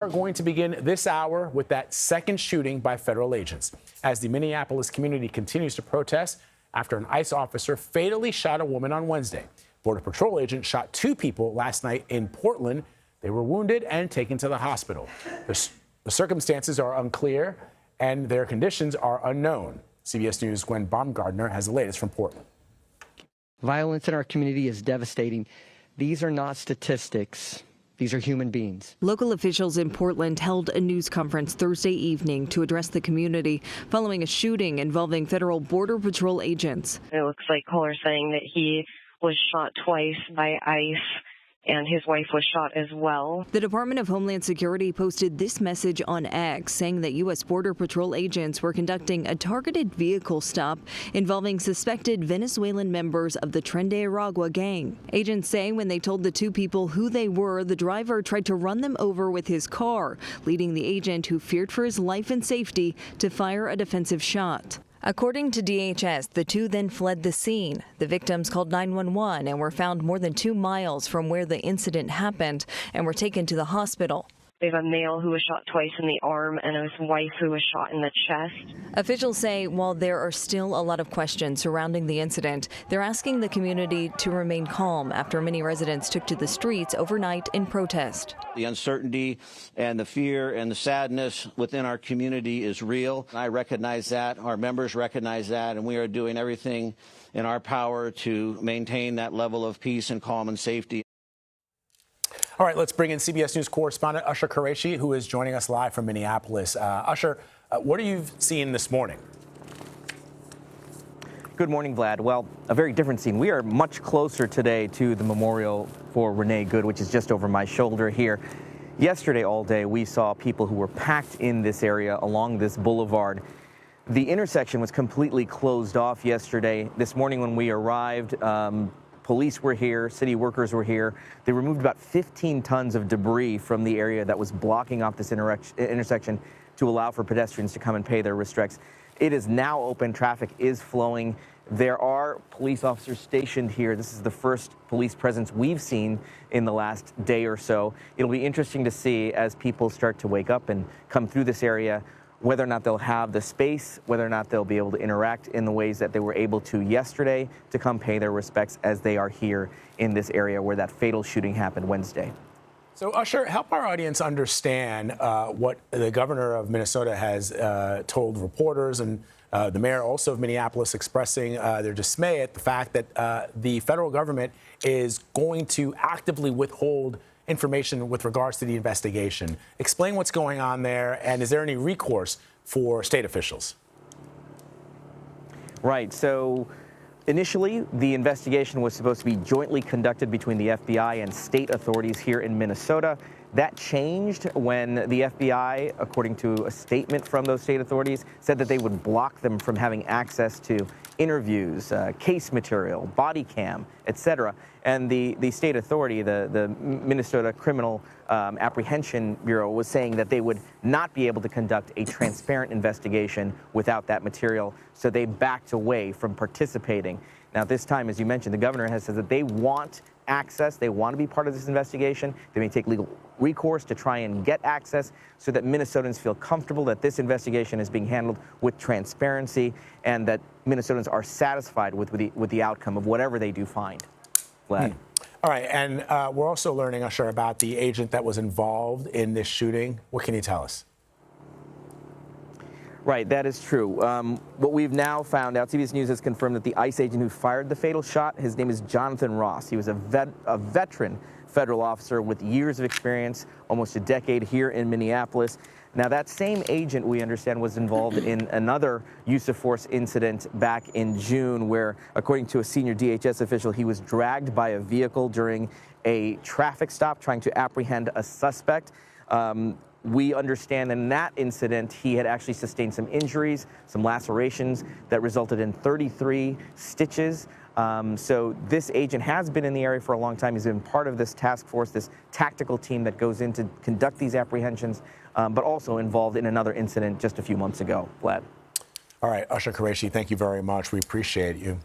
Are going to begin this hour with that second shooting by federal agents as the Minneapolis community continues to protest after an ICE officer fatally shot a woman on Wednesday. Border Patrol agents shot two people last night in Portland. They were wounded and taken to the hospital. The circumstances are unclear and their conditions are unknown. CBS News Gwen Baumgardner has the latest from Portland. Violence in our community is devastating. These are not statistics. These are human beings. Local officials in Portland held a news conference Thursday evening to address the community following a shooting involving federal Border Patrol agents. It looks like Kohler saying that he was shot twice by ICE and his wife was shot as well. The Department of Homeland Security posted this message on X saying that U.S. Border Patrol agents were conducting a targeted vehicle stop involving suspected Venezuelan members of the Tren de Aragua gang. Agents say when they told the two people who they were, the driver tried to run them over with his car, leading the agent, who feared for his life and safety, to fire a defensive shot. According to DHS, the two then fled the scene. The victims called 911 and were found more than 2 miles from where the incident happened and were taken to the hospital. They have a male who was shot twice in the arm and his wife who was shot in the chest. Officials say while there are still a lot of questions surrounding the incident, they're asking the community to remain calm after many residents took to the streets overnight in protest. The uncertainty and the fear and the sadness within our community is real. I recognize that. Our members recognize that, and we are doing everything in our power to maintain that level of peace and calm and safety. All right, let's bring in CBS News correspondent Ash-har Quraishi, who is joining us live from Minneapolis. Usher, what are you seeing this morning? Good morning, Vlad. Well, a very different scene. We are much closer today to the memorial for Renee Good, which is just over my shoulder here. Yesterday all day, we saw people who were packed in this area along this boulevard. The intersection was completely closed off yesterday. This morning when we arrived, police were here, city workers were here. They removed about 15 tons of debris from the area that was blocking off this intersection to allow for pedestrians to come and pay their respects. It is now open. Traffic is flowing. There are police officers stationed here. This is the first police presence we've seen in the last day or so. It'll be interesting to see as people start to wake up and come through this area, whether or not they'll have the space, whether or not they'll be able to interact in the ways that they were able to yesterday to come pay their respects as they are here in this area where that fatal shooting happened Wednesday. So, Usher, help our audience understand what the governor of Minnesota has told reporters, and the mayor also of Minneapolis expressing their dismay at the fact that the federal government is going to actively withhold information with regards to the investigation. Explain what's going on there, and is there any recourse for state officials? Right. So initially, the investigation was supposed to be jointly conducted between the FBI and state authorities here in Minnesota. That changed when the FBI, according to a statement from those state authorities, said that they would block them from having access to interviews, case material, body cam, etc. And the state authority, the Minnesota Criminal Apprehension Bureau, was saying that they would not be able to conduct a transparent investigation without that material. So they backed away from participating. Now, this time, as you mentioned, the governor has said that they want access. They want to be part of this investigation. They may take legal recourse to try and get access so that Minnesotans feel comfortable that this investigation is being handled with transparency and that Minnesotans are satisfied with the outcome of whatever they do find. Vlad. All right, and we're also learning, Usher, about the agent that was involved in this shooting. What can you tell us? Right, that is true. What we've now found out, CBS News has confirmed that the ICE agent who fired the fatal shot, his name is Jonathan Ross. He was a veteran federal officer with years of experience, almost a decade here in Minneapolis. Now, that same agent, we understand, was involved in another use of force incident back in June where, according to a senior DHS official, he was dragged by a vehicle during a traffic stop trying to apprehend a suspect. We understand in that incident, he had actually sustained some injuries, some lacerations that resulted in 33 stitches. So this agent has been in the area for a long time. He's been part of this task force, this tactical team that goes in to conduct these apprehensions, but also involved in another incident just a few months ago. Vlad. All right, Ash-har Quraishi, thank you very much. We appreciate you.